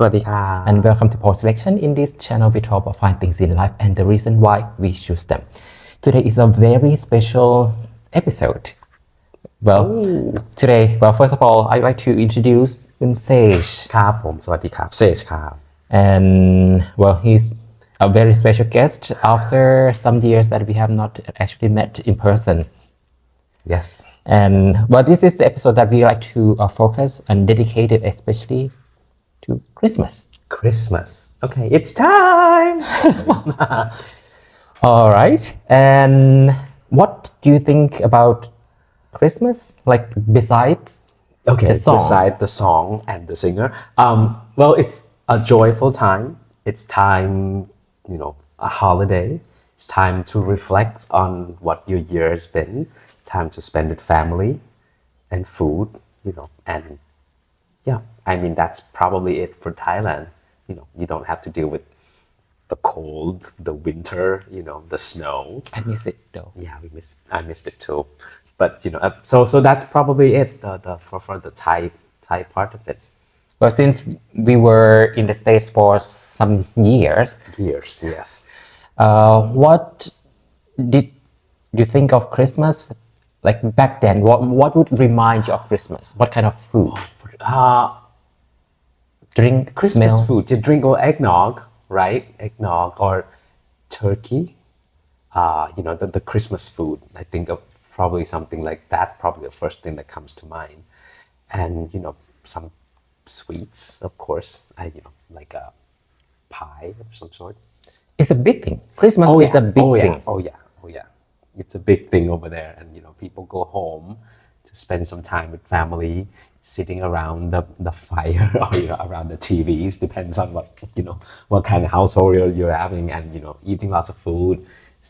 วัสดีค่ะ And welcome to Pole Selection. In this channel, we talk about fine things in life and the reason why we choose them. Today is a very special episode. Well, first of all, I'd like to introduce Serge. ครับผมสวัสดีครับเซจครับ And well, he's a very special guest after some years that we have not actually met in person. yes And well, this is the episode that we like to focus and dedicate it especially to Christmas. Okay it's time All right. And what do you think about Christmas? Like besides okay the song? beside the song and the singer well it's a joyful time. It's time, a holiday. It's time to reflect on what your year has been. Time to spend with family and food, and yeah, I mean that's probably it for Thailand. You don't have to deal with the cold, the winter, the snow. I miss it though. Yeah, I missed it too. But so that's probably it. For the Thai part of it. Well, since we were in the States for some years, Yes. what did you think of Christmas? Like back then, what would remind you of Christmas? What kind of food? Drink, Christmas smell? food. You drink or eggnog, right? Eggnog or turkey. The Christmas food. I think of probably something like that. Probably the first thing that comes to mind. And some sweets, of course. Like a pie of some sort. It's a big thing. Christmas is a big thing. Oh yeah. It's a big thing over there, and people go home to spend some time with family, sitting around the fire or around the TVs. Depends on what kind of household you're having, and eating lots of food,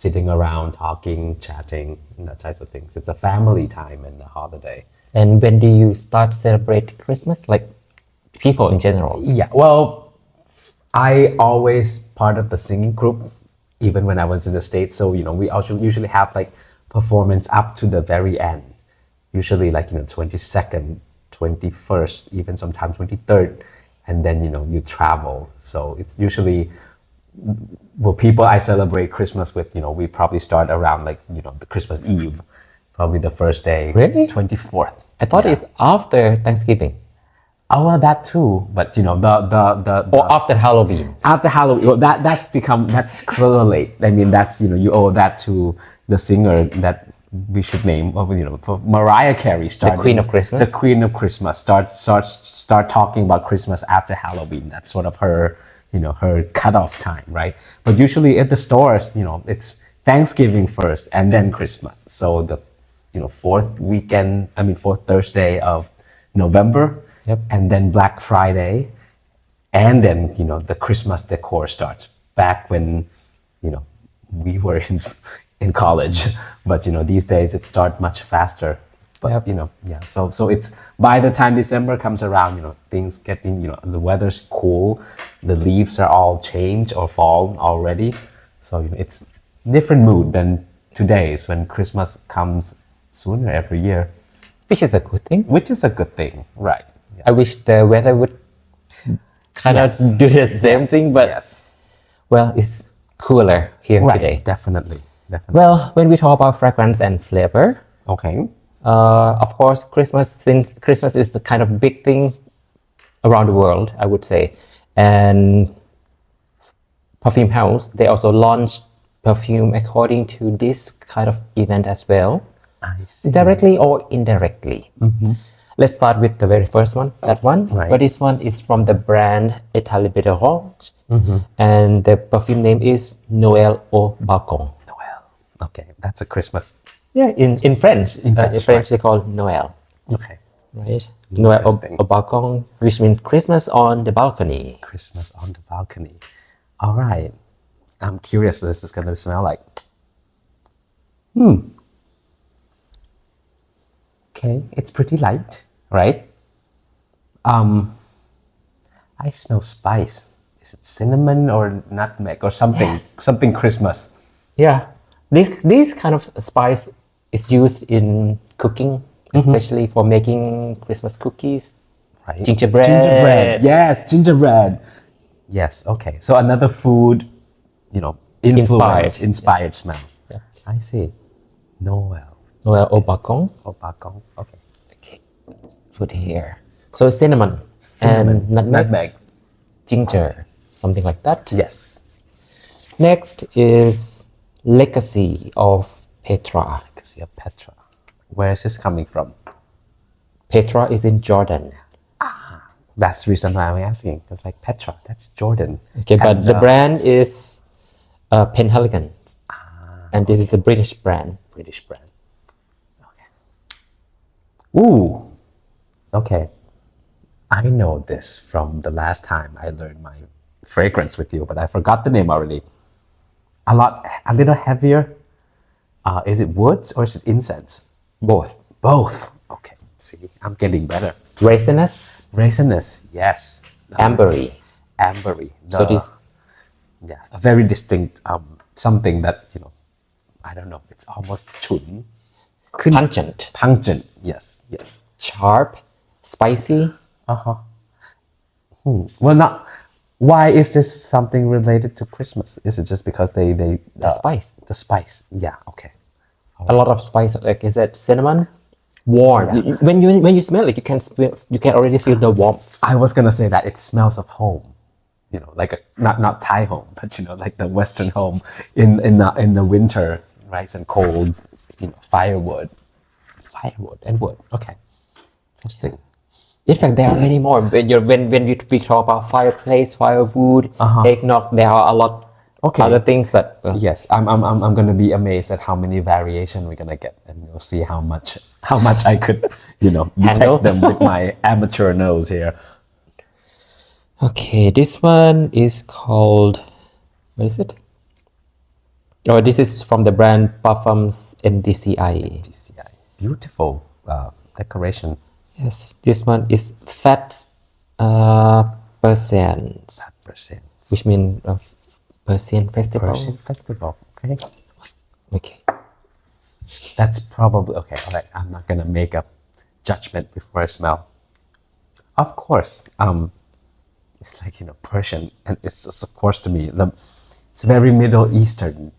sitting around, talking, chatting, and that type of things. It's a family time and a holiday. And when do you start to celebrate Christmas? Like people in general? Yeah, well, I always part of the singing group, even when I was in the States. So, we also usually have like performance up to the very end. Usually like, 22nd, 21st, even sometimes 23rd. And then, you travel. So it's usually, people I celebrate Christmas with, we probably start around like, the Christmas Eve, probably the first day. Really? 24th. I thought it's after Thanksgiving. Oh, well, that too. But, Or after Halloween. After Halloween, well, that's correlate. I mean, that's, you owe that to the singer that we should name, for Mariah Carey started. The Queen of Christmas. The Queen of Christmas. Start talking about Christmas after Halloween. That's sort of her, her cutoff time, right? But usually at the stores, it's Thanksgiving first and then Christmas. So the, fourth Thursday of November. Yep. And then Black Friday, and then the Christmas decor starts back when we were in college. But these days it starts much faster. But Yep. So it's by the time December comes around, things getting the weather's cool, the leaves are all changed or fall already. So it's different mood than today's when Christmas comes sooner every year. Which is a good thing. Which is a good thing, right? I wish the weather would kind of do the same thing, but well, it's cooler here today. Definitely. Well, when we talk about fragrance and flavor, Okay. of course, since Christmas is the kind of big thing around the world, I would say, and Perfume House, they also launched perfume according to this kind of event as well, I see. directly or indirectly. Let's start with the very first one, that one. Right. But this one is from the brand Etat Libre, and the perfume name is Noel or Balcon. Noel. Okay, that's a Christmas. Yeah, in French. In French, French they call Noel, Okay. right? Noel Interesting. or Balcon, which means Christmas on the balcony. Christmas on the balcony. All right. I'm curious what this is going to smell like. Okay, it's pretty light, right? I smell spice. Is it cinnamon or nutmeg or something? Yes. Something Christmas. Yeah, this kind of spice is used in cooking, especially for making Christmas cookies, right? Gingerbread. Gingerbread. Yes, gingerbread. Yes. Okay. So another food, influence, inspired smell. Yeah. I see. Noel. Noel au Balcon. Oh, Balcon. Okay. Okay, let's put here. So cinnamon, and nutmeg, ginger, something like that. Yes. Next is Legacy of Petra. Legacy of Petra. Where is this coming from? Petra is in Jordan. That's the reason why I'm asking. It's like Petra. That's Jordan. Okay, but the brand is Penhaligon, and this is a British brand. British brand. Okay. Ooh. Okay. I know this from the last time I learned my fragrance with you, but I forgot the name already. A little heavier. Is it woods or is it incense? Both. Both. Okay. See, I'm getting better. Resinous, Resinous. Yes. ambery. Ambery. So this, Yeah, a very distinct something that I don't know. It's almost chun. pungent, Pungent. Yes. Yes. sharp, spicy. Well, not. Why is this something related to Christmas? Is it just because they The spice. the spice? Yeah. Okay. A lot of spice. Like is it cinnamon? Warm. When you smell it, you can already feel the warmth. I was gonna say that it smells of home. Like not Thai home, but like the Western home in the winter, right, and cold. Firewood and wood. Okay. Interesting. In fact, there are many more. When we talk about fireplace, firewood, eggnog, there are a lot other things. But Yes, I'm gonna be amazed at how many variation we're gonna get, and we'll see how much I could Handle? detect them with my amateur nose here. okay, this one is called. What is it? Oh, this is from the brand Parfums MDCI. DCI. Beautiful decoration. Yes, this one is Fêtes, Persanes, Percent. which means Persian festival. Persian festival. Okay. Okay. That's probably okay. All right. I'm not gonna make a judgment before I smell. Of course. It's like Persian, and it's just, of course, to me it's very Middle Eastern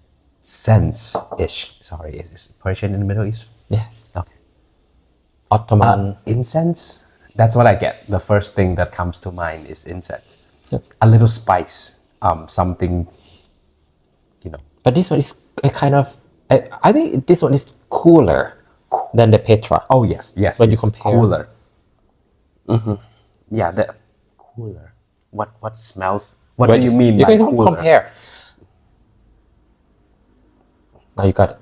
sense ish. Sorry, is it Persian in the Middle East? Yes. Okay. Ottoman. Incense. That's what I get. The first thing that comes to mind is incense. Yep. A little spice. Something. But this one is a kind of. I think this one is cooler than the Petra. Oh yes. When you it's compare. cooler. Yeah, the cooler. What smells? What do you mean You by can cooler? compare. Now you got it.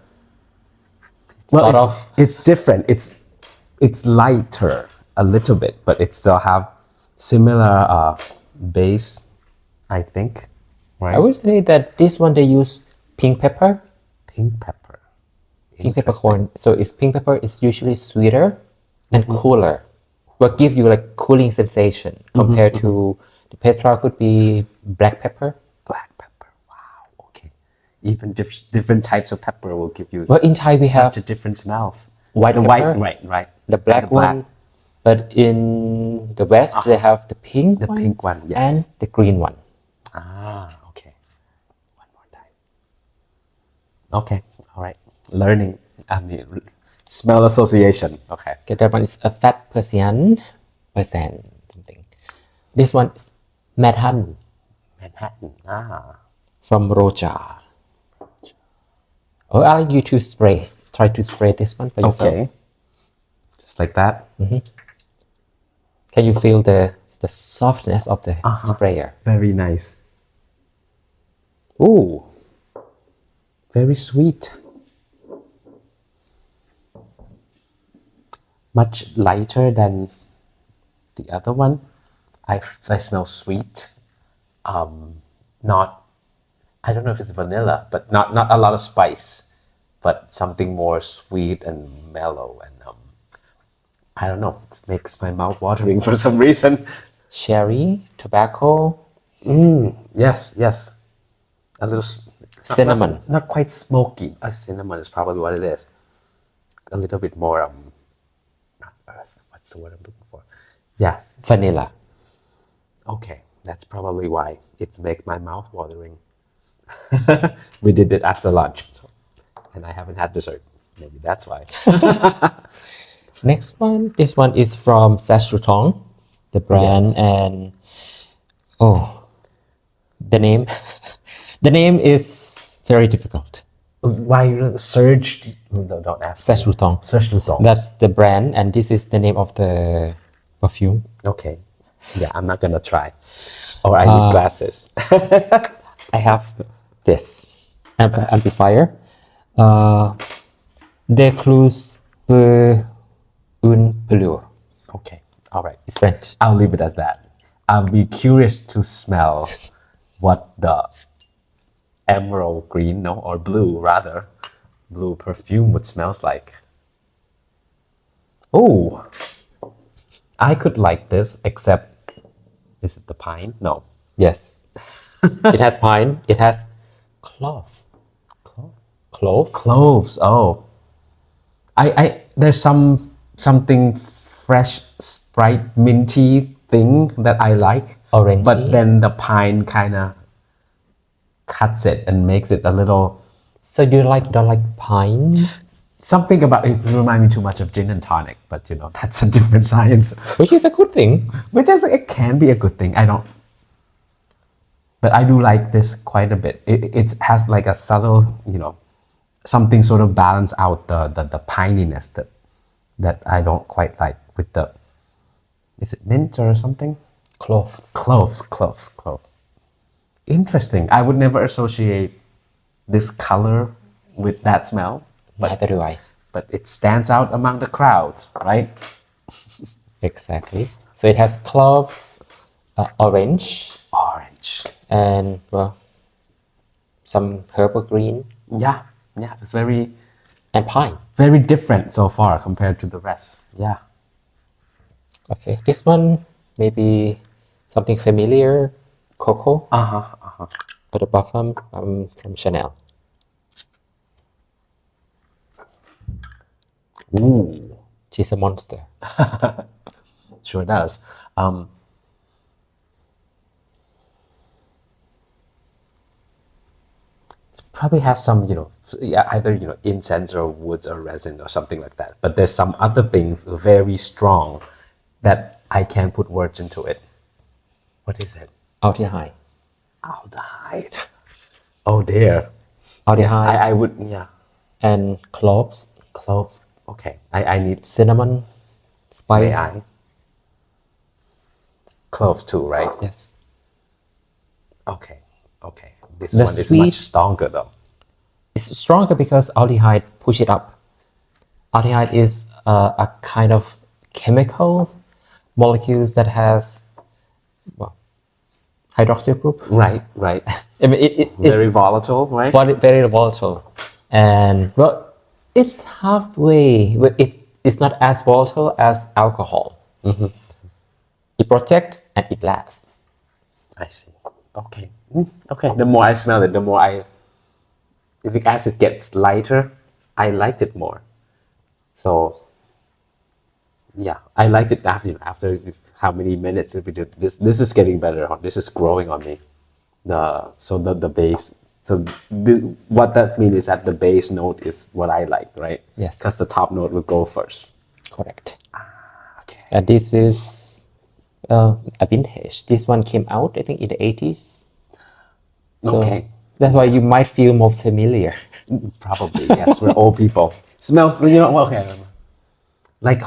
Well, it's different. It's lighter a little bit, but it still have similar base, I think. Right? I would say that this one they use pink pepper. Pink pepper. Pink peppercorn. So it's pink pepper is usually sweeter and cooler. What give you like cooling sensation compared to the Petra could be black pepper. Black pepper. Wow. Okay. Even different types of pepper will give you Well, in Thai we have such a different smells. white The pepper, white, right. the black one, but in the West they have the pink The one, pink one, yes. and the green one. Okay. One more time. Okay. All right. Learning. Smell association. Okay. Okay, that one is a fat Persian, something. This one is Manhattan Manhattan. from Roja. Oh, I like you to spray. Try to spray this one for yourself. Okay. Just like that. Can you feel the softness of the sprayer? Very nice. Ooh. Very sweet. Much lighter than the other one. I smell sweet. Not, I don't know if it's vanilla, but not a lot of spice, but something more sweet and mellow. And I don't know, it makes my mouth watering for some reason. Cherry, tobacco, Yes. A little cinnamon. Not quite smoky. Cinnamon is probably what it is. A little bit more not earth. What's the word I'm looking for? Yeah. vanilla. Okay. That's probably why it makes my mouth watering. We did it after lunch, so, and I haven't had dessert. Maybe that's why. Next one, this one is from Trudon, the brand, Yes. and oh, the name, the name is very difficult. Why Serge? No, don't ask. me. Trudon. Serge Lutens. That's the brand, and this is the name of the perfume. Okay. Yeah, I'm not gonna try. Or I need glasses. I have this amplifier. De Clous un Pelure. Okay. All right. It's French. I'll leave it as that. I'll be curious to smell what the emerald green, no, or blue rather, blue perfume would smells like. Oh, I could like this, except, is it the pine? No. Yes. It has pine. It has clove. Clove? Cloves. Oh, there's something fresh, Sprite, minty thing that I like. Orangey. But then the pine kind of cuts it and makes it a little. So do you don't like pine? Something about it reminds me too much of gin and tonic, but you know that's a different science. Which is a good thing. Which is it can be a good thing. But I do like this quite a bit. It has like a subtle, you know, something sort of balance out the pininess that I don't quite like with the. Is it mint or something? Cloves. Cloves. Interesting. I would never associate this color with that smell, Neither do I. but it stands out among the crowds, right? Exactly. So it has cloves, orange, Orange. and well, some herbal green Yeah, it's very, and pine. very different so far compared to the rest. Yeah. Okay, this one maybe something familiar, Coco, or the Parfum from Chanel. Ooh, She's a monster. sure does. It probably has some, you know, yeah, either, you know, incense or woods or resin or something like that. But there's some other things very strong that I can't put words into it. What is it? Aldehyde. Aldehyde. Oh dear. Aldehyde I would, yeah. and cloves, Cloves. Okay. I need, cinnamon, may spice. I? Cloves too, right? Yes. Okay. This The one is sweet- much stronger though. It's stronger because aldehyde push it up. Aldehyde is a kind of chemical molecules that has hydroxyl group. Right. I mean, it's Very volatile, right? very volatile, and well, it's halfway. It's not as volatile as alcohol. It protects and it lasts. I see. Okay. Okay. The more I smell it, the more I think as it gets lighter, I liked it more. So yeah, I liked it after how many minutes if we did this. This is getting better. This is growing on me. The base. So what that means is that the base note is what I like, right? Yes. Because the top note will go first. Correct. Okay. And this is a vintage. This one came out, I think, in the 80s. So Okay. that's why you might feel more familiar. Probably yes. We're old people. Smells. You know. Okay. Like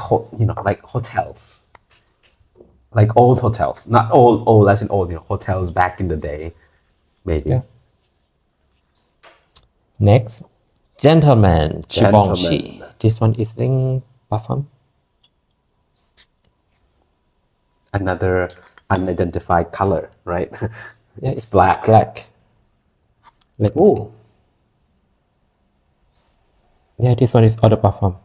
like hotels. Like old hotels, not old as in old. You know, hotels back in the day, maybe. Yeah. Next, Gentleman Givenchy. Gentleman. This one is in Parfum. Another unidentified color, right? Yeah, it's black. Black. Let me see. Ooh. Yeah, this one is Eau de Parfum.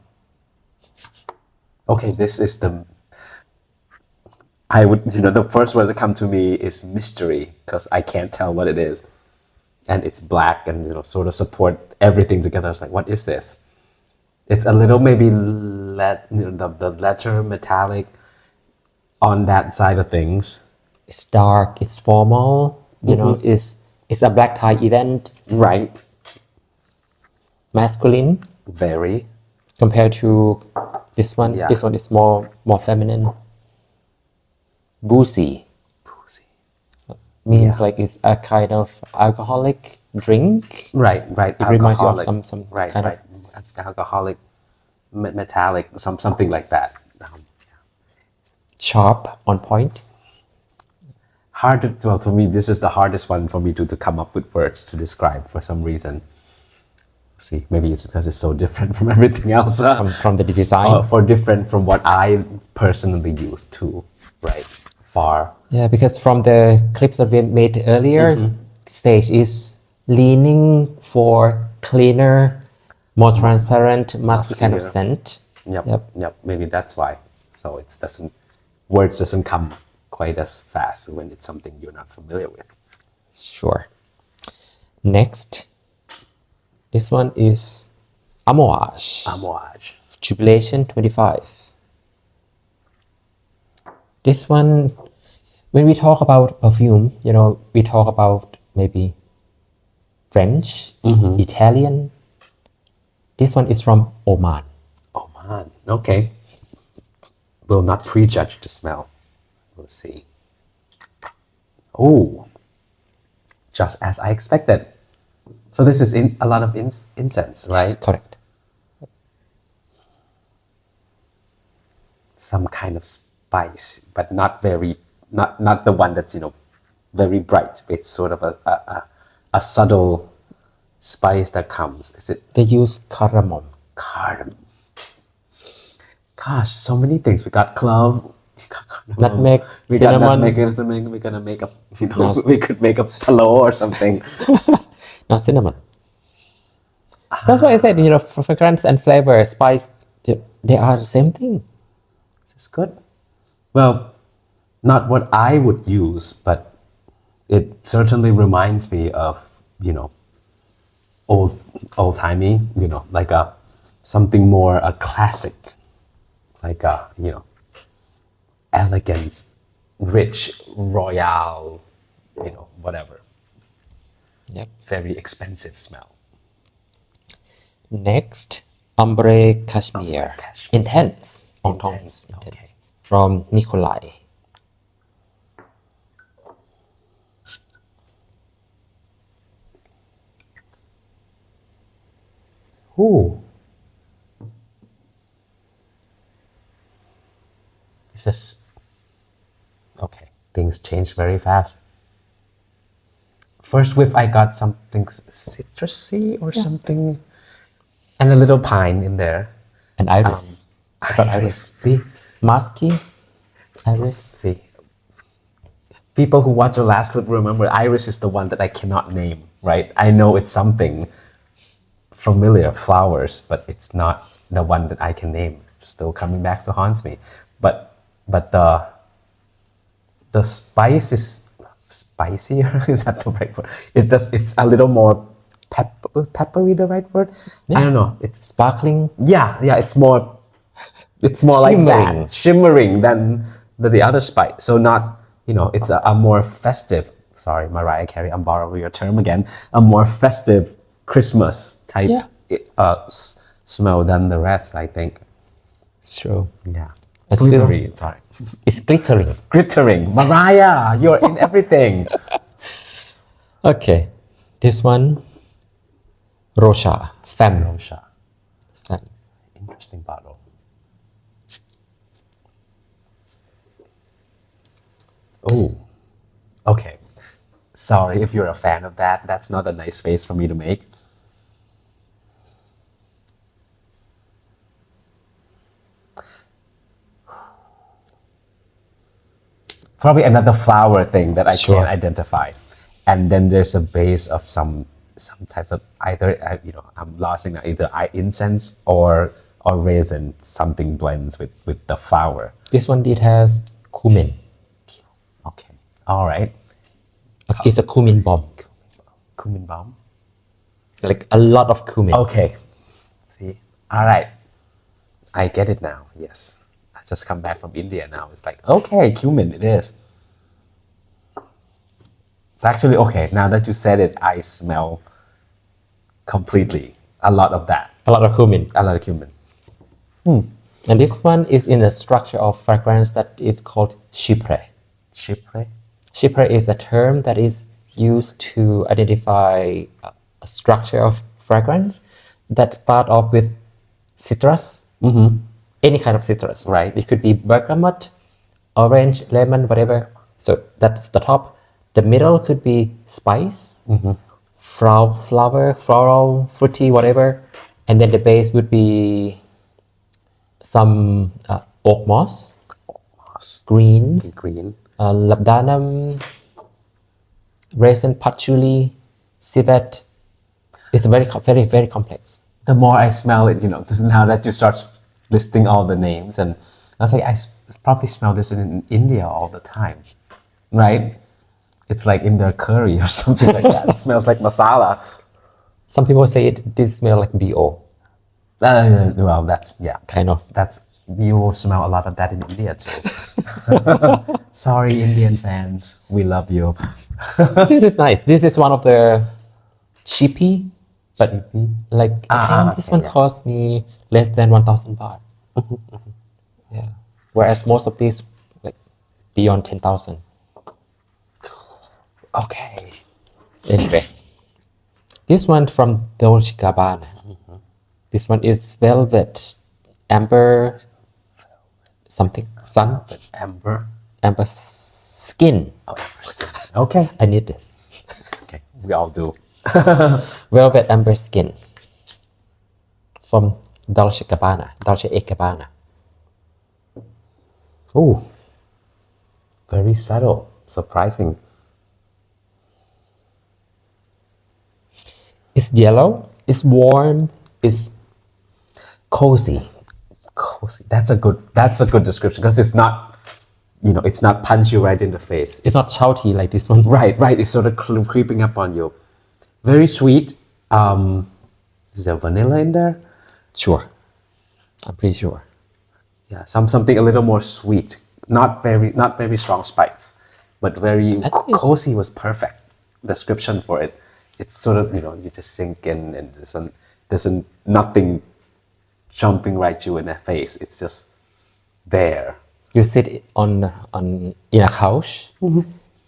Okay, this is the. I would, the first word that come to me is mystery because I can't tell what it is, and it's black and sort of support everything together. It's like, what is this? It's a little maybe the letter metallic, on that side of things. It's dark, it's formal, you know, it's a black tie event, Right. masculine Very. compared to this one. Yeah. This one is more feminine. Boozy Boozy. means Yeah. like it's a kind of alcoholic drink. Right. It reminds you of some right. kind right. of It's alcoholic, metallic, something like that. sharp, on point. Hard to, well, to me, this is the hardest one for me to come up with words to describe for some reason. See, maybe it's because it's so different from everything else. From the design. For different from what I personally use too, right? Far. Yeah, because from the clips that we made earlier, Sage is leaning for cleaner, more transparent, musky kind of Muskier. scent. Yep. Maybe that's why. So it doesn't, words doesn't come quite as fast when it's something you're not familiar with. Sure. Next, this one is Amouage. Amouage. Jubilation 25. This one, when we talk about perfume, you know, we talk about maybe French, Italian. This one is from Oman. Oh man. Okay. Will not prejudge the smell. We'll see. Oh. Just as I expected. So this is a lot of incense, right? Yes, correct. Some kind of spice, but not not the one that's, very bright. It's sort of a subtle spice that comes. Is it They use cardamom. cardamom? Gosh, so many things. We got clove, we got cardamom, Nutmeg, we cinnamon. got nutmeg, cinnamon. We're gonna make a, we could make a pillow or something. Not cinnamon. That's why I said, you know, fragrance and flavor, spice, they are the same thing. This is good. Well, not what I would use, but it certainly reminds me of, old timey, like something more a classic, like a, elegant, rich, royal, whatever. Yep. Very expensive smell. Next, Ambre Cashmere. Cashmere. Intense. Intense, Intense. okay. From Nicolai. Ooh. Is this... Okay, things change very fast. First whiff, I got something citrusy or something, and a little pine in there. And iris. I got Iris. See? Musky. Iris. See? People who watch the last clip remember iris is the one that I cannot name, right? I know it's something familiar, flowers, but it's not the one that I can name. Still coming back to haunts me. But the spice is spicier. Is that the right word? It's a little more peppery, the right word? Yeah. I don't know. It's Sparkling. yeah, it's more like Shimmering. that, shimmering than the other spice. So not, it's a more festive, sorry, Mariah Carey, I'm borrowing your term again, a more festive Christmas type Yeah. smell than the rest, I think. Sure. Yeah. I still- Glittery, sorry. It's glittering. Glittering. Mariah, you're in everything. Okay. This one, Roja. Femme. Roja. Femme. Interesting bottle. Oh, okay. Sorry if you're a fan of that. That's not a nice face for me to make. Probably another flower thing that I Sure. can't identify. And then there's a base of some type of either, I'm lost in either incense or resin. Something blends with the flower. This one, it has cumin. Okay. All right. It's a cumin bomb. Cumin balm. Like a lot of cumin. Okay. See. All right. I get it now. Yes. A just come back from India now. It's like, okay, cumin, it is. It's actually okay. Now that you said it, I smell completely a lot of that. A lot of cumin. A lot of cumin. And this one is in the structure of fragrance that is called chypre. Chypre? Chypre is a term that is used to identify a structure of fragrance that start off with citrus, any kind of citrus. Right. It could be bergamot, orange, lemon, whatever. So that's the top. The middle could be spice, flower, floral, fruity, whatever. And then the base would be some oak moss, green, labdanum, resin patchouli, civet. It's very, very, very complex. The more I smell it, now that you start listing all the names, and I was like, probably smell this in India all the time, right? It's like in their curry or something like that. It smells like masala. Some people say it did smell like BO. Well, that's, yeah. Kind of. You will smell a lot of that in India too. Sorry, Indian fans. We love you. This is nice. This is one of the cheapy, but like I think this one cost me less than 1,000 baht. Yeah. Whereas most of these like beyond 10,000. Okay. Anyway, this one from Dolce&Gabbana. This one is velvet, amber, something, sun, Amber. amber skin. Oh, amber skin. Okay. I need this. Okay. We all do. Velvet amber skin from Dolce&Gabbana. Oh. Very subtle. Surprising. It's yellow, it's warm, it's cozy. Cozy. That's a good description, because it's not, it's not punch you right in the face. It's not shouty like this one. Right. It's sort of creeping up on you. Very sweet. Is there vanilla in there? Sure. I'm pretty sure. Yeah, something a little more sweet. Not very strong spice, but very cozy was perfect description for it. It's sort of, you just sink in, and there's nothing jumping right to you in the face. It's just there. You sit in a couch,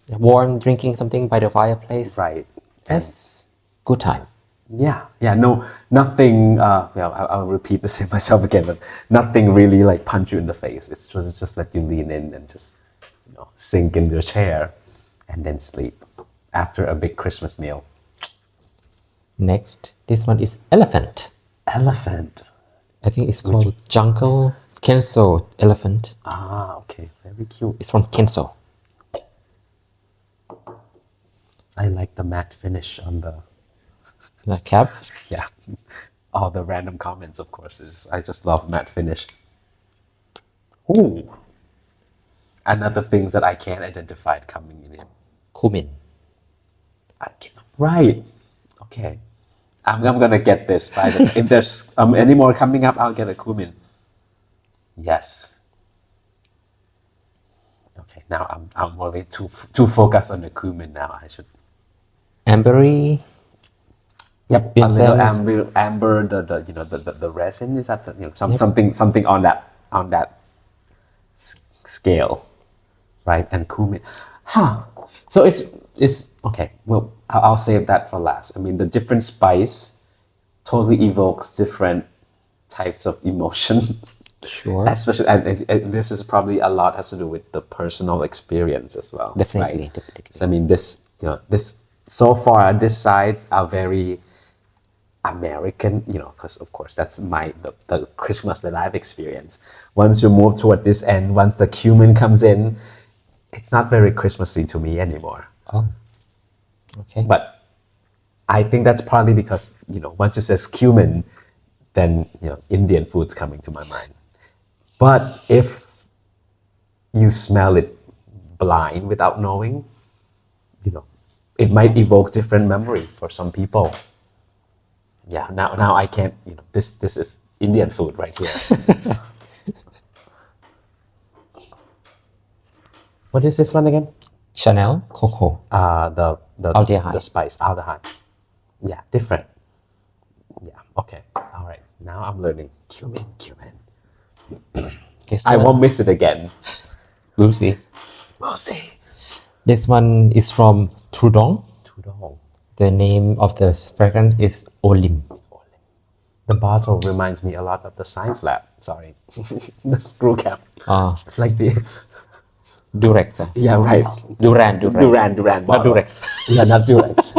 warm, drinking something by the fireplace. Right. That's good time. Yeah. No, nothing. I'll repeat the same myself again, but nothing really like punch you in the face. It's sort of just let you lean in and just, sink in your chair, and then sleep after a big Christmas meal. Next, this one is elephant. Elephant. I think it's called jungle Kenzo elephant. Ah, okay. Very cute. It's from Kenzo. I like the matte finish on the... The cap. Yeah. All the random comments, of course. I just love matte finish. Ooh. Another things that I can't identify coming in here. Cumin. Right. Okay. I'm gonna get this by the if there's any more coming up, I'll get a cumin. Yes. Okay. Now I'm really too focused on the cumin now. I should. Ambery. Yep. A little amber. The resin, is that something on that scale, right? And cumin. So it's okay. Well, I'll save that for last. I mean, the different spice totally evokes different types of emotion. Sure. Especially, and this is probably a lot has to do with the personal experience as well. Definitely. Right? So I mean, this so far these sides are very American, because of course that's the Christmas that I've experienced. Once you move toward this end, once the cumin comes in, it's not very Christmassy to me anymore. Oh, okay. But I think that's partly because, once you say cumin, then, Indian food's coming to my mind. But if you smell it blind without knowing, it might evoke different memory for some people. Yeah, now I can't, this is Indian food right here. What is this one again? Chanel Coco. The Aldehyde. the spice aldehyde. Yeah, different. Yeah. Okay. All right. Now I'm learning cumin. This I one, won't miss it again. we'll see. We'll see. This one is from Trudon. Trudon. The name of the fragrance is Olim. The bottle reminds me a lot of the science lab. Sorry, the screw cap. Like the Durex. yeah, right. Duran. Duran Not bottle. Durex. Yeah, not Durex.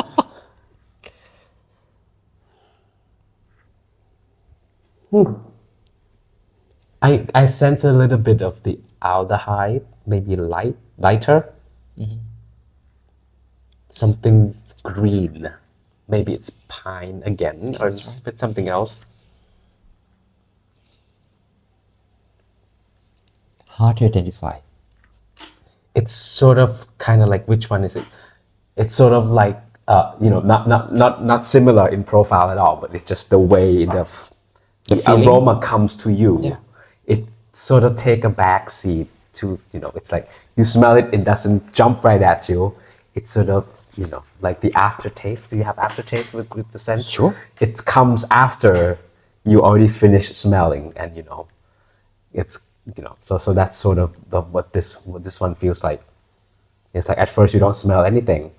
I sense a little bit of the aldehyde, maybe lighter. Something green. Maybe it's pine again, or it's something else. Hard to identify. It's sort of kind of like, which one is it? It's sort of like not similar in profile at all, but it's just the way the feeling? aroma comes to you. Yeah. It sort of take a back seat to, it's like you smell it, it doesn't jump right at you. It's sort of, like the aftertaste. Do you have aftertaste with the scent? Sure. It comes after you already finished smelling, and it's so that's sort of what this one feels like. It's like at first you don't smell anything,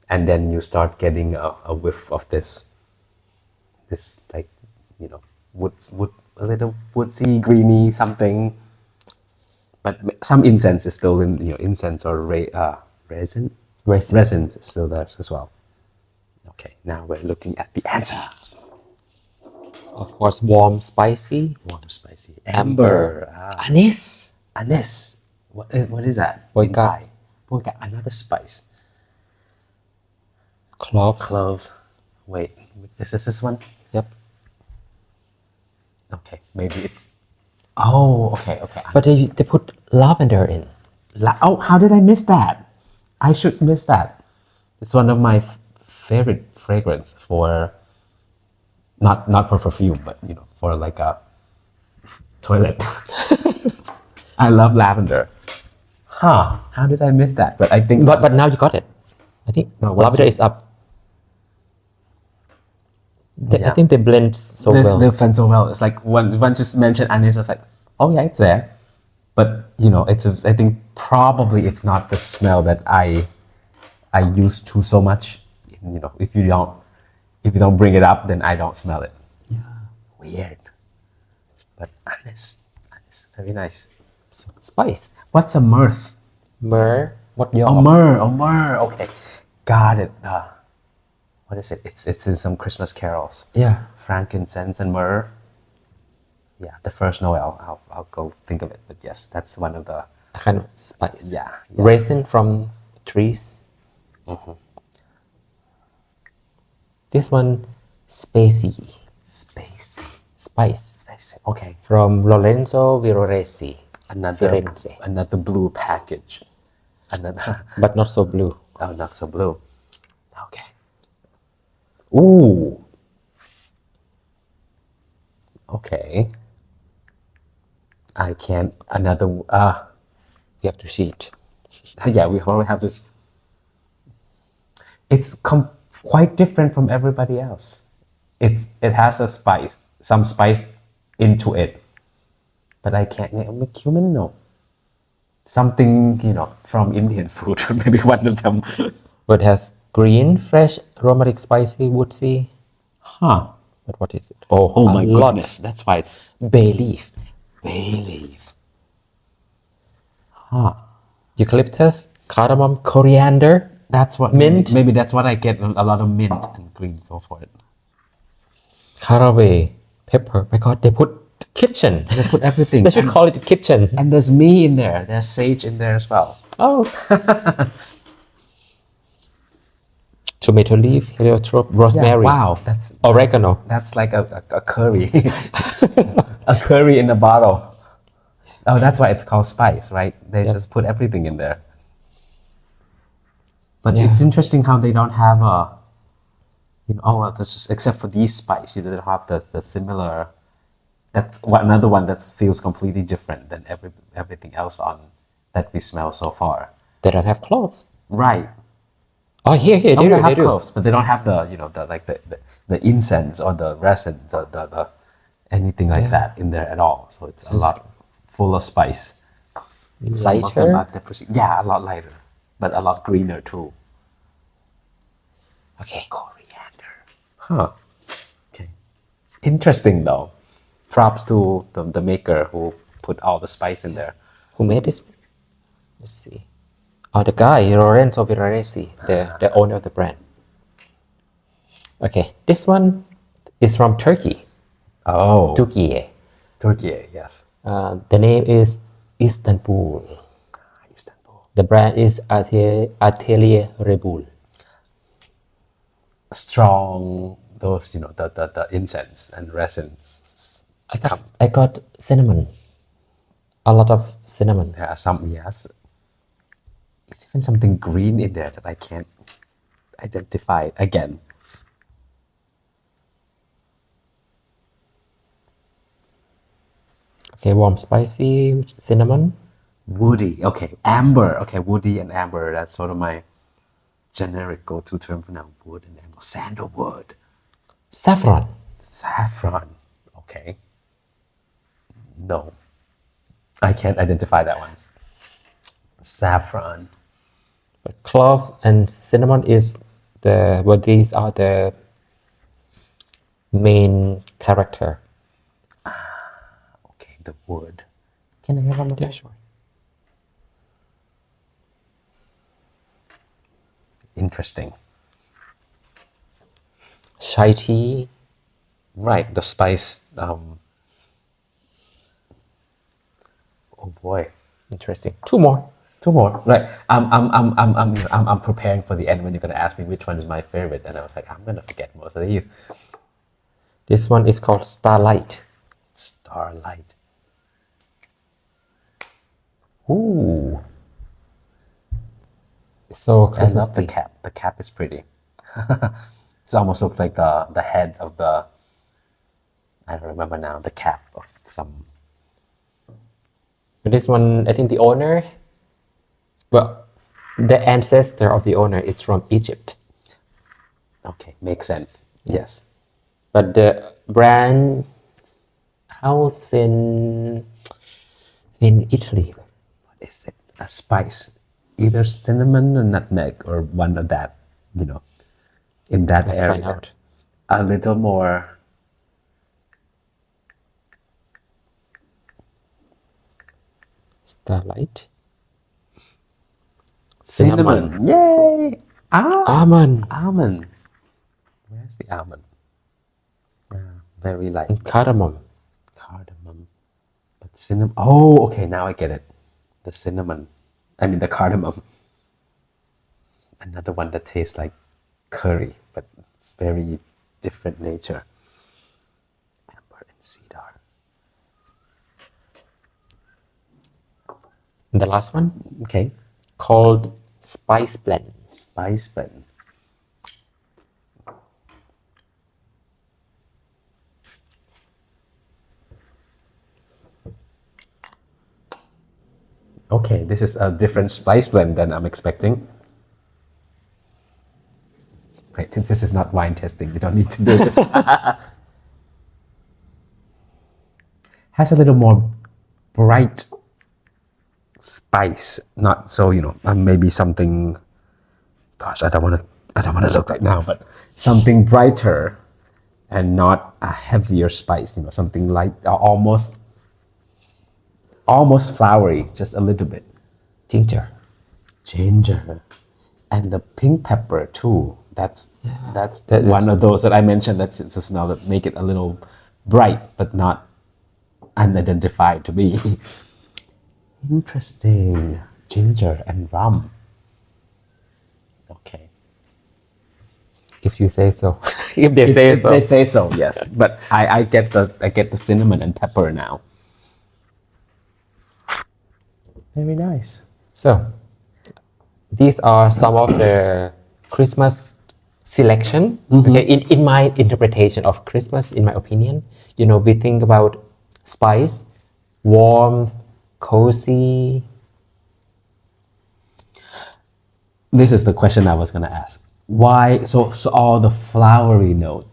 and then you start getting a whiff of this like wood, a little woodsy, greeny something. But some incense is still in, incense or resin is still there as well. Okay, now we're looking at the answer. Of course, warm, spicy. Warm, spicy. Amber. Anise. Anise. What is that? Boyka. In Thai? Boyka, another spice. Cloves. Cloves. Wait, is this one? Yep. Okay, maybe it's. Oh, okay. But they put lavender in. Oh, how did I miss that? I should miss that. It's one of my favorite fragrance for. Not for perfume, but for like a toilet. I love lavender. How did I miss that? But I think. But now you got it. I think lavender is up. I think they blend so well. They blend so well. It's like once you mention anise, it's like, oh yeah, it's there. But it's I think probably it's not the smell that I used to so much. If you don't bring it up, then I don't smell it. Yeah. Weird. But anise, very nice. Spice. What's a mirth? Myrrh. What your? Myrrh. Okay, got it. What is it? It's in some Christmas carols. Yeah. Frankincense and myrrh. Yeah, the first Noel. I'll go think of it. But yes, that's one of the kind of spice. Yeah. Resin from trees. This one, Spezie. Spice. Okay. From Lorenzo Viroresi. Another blue package. But not so blue. Oh, not so blue. Okay. Ooh. Okay. I can't. You have to cheat. Yeah, we only have this. It's quite different from everybody else. It has some spice into it, but I can't. Cumin, no. Something from Indian food, maybe one of them. But it has green, fresh, aromatic, spicy, woodsy. But what is it? Oh my goodness! That's why it's bay leaf. Eucalyptus, cardamom, coriander. That's what mint. Maybe that's what I get. A lot of mint and green. Go for it. Caraway, pepper. My God, they put kitchen. They put everything. They should call it kitchen. And there's me in there. There's sage in there as well. Oh. Tomato leaf, heliotrope, rosemary. Yeah, wow, that's oregano. That's like a curry. A curry in a bottle. Oh, that's why it's called spice, right? They just put everything in there. But it's interesting how they don't have except for these spice, you don't have the similar. Another one that feels completely different than everything else on that we smell so far. They don't have cloves. Right. Oh, here, Oh, they have do. cloves, but they don't have the the incense or the resin, the anything like that in there at all. So it's a lot full of spice. Some of them Lighter. are depressing. Yeah, a lot lighter, but a lot greener too. Okay. Coriander. Huh. Okay. Interesting though. Props to the maker who put all the spice in there. Who made this? Let's see. Oh, the guy, Lorenzo Villaresi, the owner of the brand. Okay, this one is from Turkey. Oh. Turkey. Turkey, yes. The name is Istanbul. Istanbul. The brand is Atelier Rebul. Strong, those, the incense and resins. I got cinnamon. A lot of cinnamon. There are some, yes. It's even something green in there that I can't identify again. Okay, warm, spicy, cinnamon. Woody. Okay, amber. Okay, woody and amber. That's sort of my generic go-to term for now. Wood and amber. Sandalwood. Saffron. Saffron. Okay. No. I can't identify that one. Saffron. But cloves and cinnamon is these are the main character. Okay, the wood. Can I have one more? Yeah, sure. Interesting. Chai tea. Right, the spice. Oh boy. Interesting. Two more. Two more. Right. I'm preparing for the end when you're gonna ask me which one is my favorite, and I was like, I'm gonna forget most of these. This one is called Starlight. Starlight. Ooh. So I love Christmas the cap. The cap is pretty. It almost looks like the head of the. I don't remember now. The cap of some. This one, I think the owner, well, the ancestor of the owner is from Egypt. Okay, makes sense. Yes. But the brand house in Italy. What is it? A spice, either cinnamon or nutmeg or one of that. In that Let's area. find out. A little more. Starlight. Cinnamon. Yay! Almond. Almond. Where's the almond? Very light. And cardamom. Cardamom. But cinnamon. Oh, okay. Now I get it. The cinnamon. I mean, the cardamom. Another one that tastes like curry, but it's very different nature. Amber and cedar. And the last one Okay. called Spice Blend. Spice blend. Okay, this is a different spice blend than I'm expecting. Wait, this is not wine testing. You don't need to do this. Has a little more bright spice, not so maybe something. Gosh, I don't want to look right now, but something brighter, and not a heavier spice. Something light, almost flowery, just a little bit. Ginger. And the pink pepper too. That's That one is- of those that I mentioned. That's it's a smell that make it a little bright, but not unidentified to me. Interesting. Ginger and rum. Okay. If you say so. If they say If so. they say so, yes. But I get the cinnamon and pepper now. Very nice. So, these are some of the Christmas selection. Okay, in my interpretation of Christmas, in my opinion, we think about spice, warmth, cozy, this is the question I was gonna ask. Why? So all the flowery note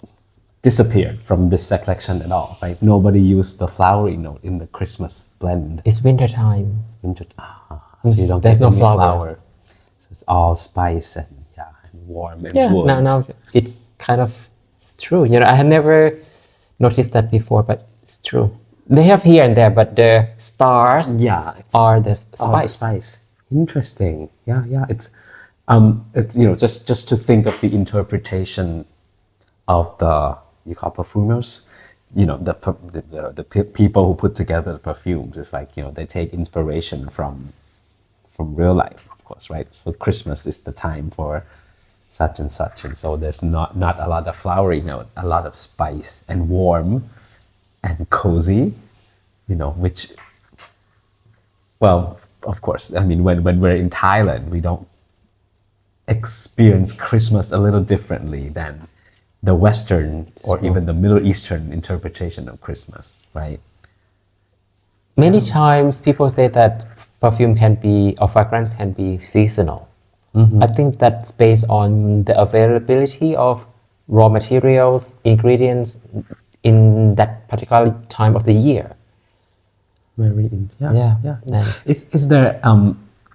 disappeared from this selection at all, right? Nobody used the flowery note in the Christmas blend. It's winter time. Winter, so you don't There's get no any flower. So it's all spice and and warm and Yeah, woods. now it kind of it's true. I had never noticed that before, but it's true. They have here and there, but the stars It's are the all the spice. spice. Interesting. Yeah. It's just to think of the interpretation of the you call perfumers, the people who put together the perfumes. It's like they take inspiration from real life, of course, right? So Christmas is the time for such and such, and so there's not a lot of flowery note, a lot of spice and warm and cozy, which, well, of course, I mean, when we're in Thailand, we don't experience Christmas a little differently than the Western or even the Middle Eastern interpretation of Christmas, right? Many times people say that perfume can be, or fragrance can be seasonal. I think that's based on the availability of raw materials, ingredients in that particular time of the year. Yeah. Yeah. Is there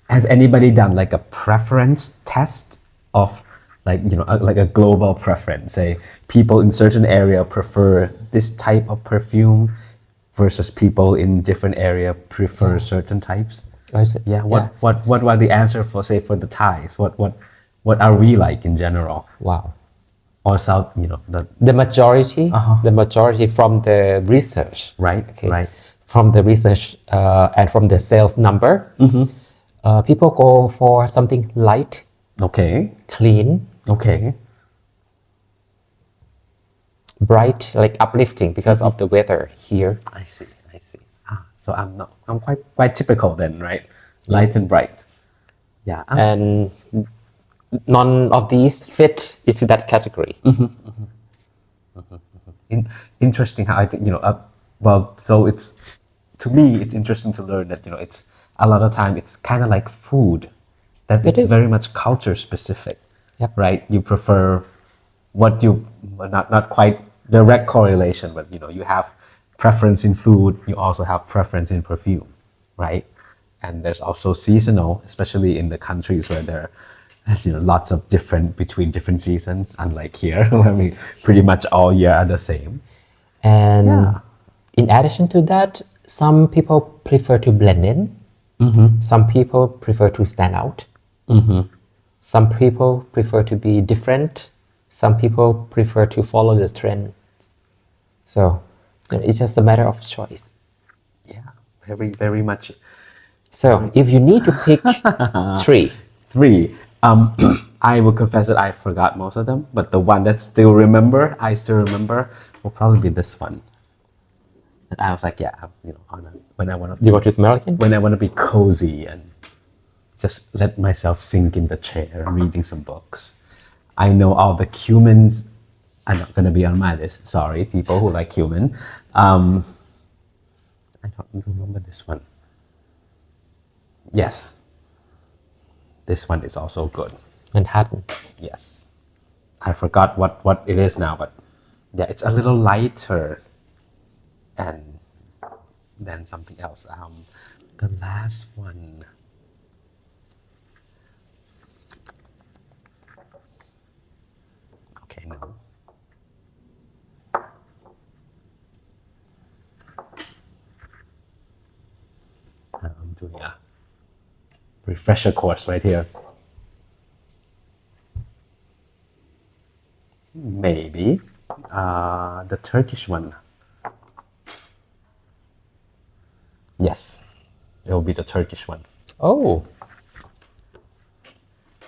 has anybody done like a preference test of like a global preference? Say people in certain area prefer this type of perfume versus people in different area prefer certain types. What were the answer for the Thais? What are we like in general? Wow. Or South, The majority from the research. Right. From the research and from the sales number, people go for something light, clean, bright, like uplifting because of the weather here. I see. So I'm quite typical then, right? Light and bright. Yeah. And none of these fit into that category. Interesting how I think, so it's, to me, it's interesting to learn that, it's a lot of time, it's kind of like food, that it's very much culture specific, right? You prefer what you, not quite direct correlation, but, you have preference in food, you also have preference in perfume, right? And there's also seasonal, especially in the countries where there are lots of between different seasons, unlike here, where we pretty much all year are the same. And in addition to that, some people prefer to blend in. Some people prefer to stand out. Some people prefer to be different. Some people prefer to follow the trend. So it's just a matter of choice. Yeah, very, very much. So if you need to pick three, I will confess that I forgot most of them, but the one that I still remember, will probably be this one. And I was like, when I want to. You want to smell again? When I want to be cozy and just let myself sink in the chair, reading some books. I know all the cumins are not going to be on my list. Sorry, people who like cumin. I don't remember this one. Yes. This one is also good. Manhattan. Yes. I forgot what it is now, but yeah, it's a little lighter. And then something else. The last one. Okay, no. I'm doing a refresher course right here. Maybe the Turkish one. Yes, it will be the Turkish one. Oh.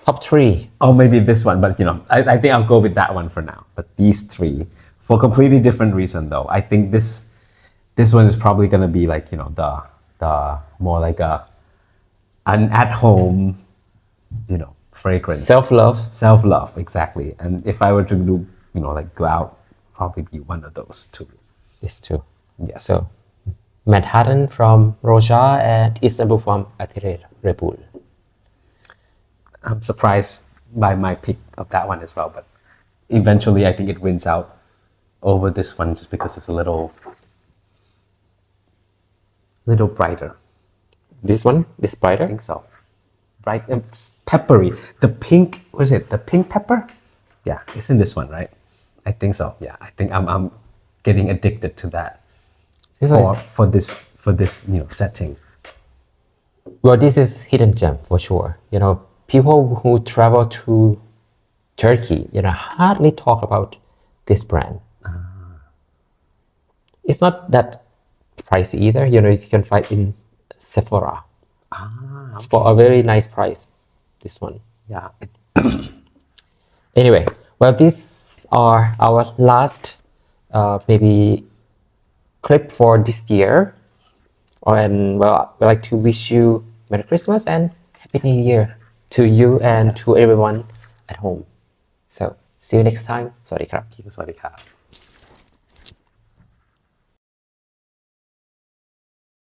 Top 3. Oh, maybe this one, but I think I'll go with that one for now. But these 3, for completely different reason though. I think this one is probably gonna be like the more like an at home, fragrance. Self-love, exactly. And if I were to do, like go out, probably be one of those 2. These 2. Yes. So Manhattan from Roja and Istanbul from Atelier Rebul. I'm surprised by my pick of that one as well, but eventually I think it wins out over this one just because it's a little brighter. This I brighter. think so. Bright and peppery. The pink, what is it? The pink pepper? Yeah, it's in this one, right? I think so. Yeah, I think I'm getting addicted to that This one for this setting. Well, this is hidden gem for sure. You know, people who travel to Turkey, hardly talk about this brand. It's not that pricey either. You can find in Sephora for a very nice price. This one. Yeah, Anyway, well, these are our last maybe clip for this year. And well, we'd like to wish you Merry Christmas and Happy New Year to you and to everyone at home. So, see you next time. สวัสดีครับ สวัสดีครับ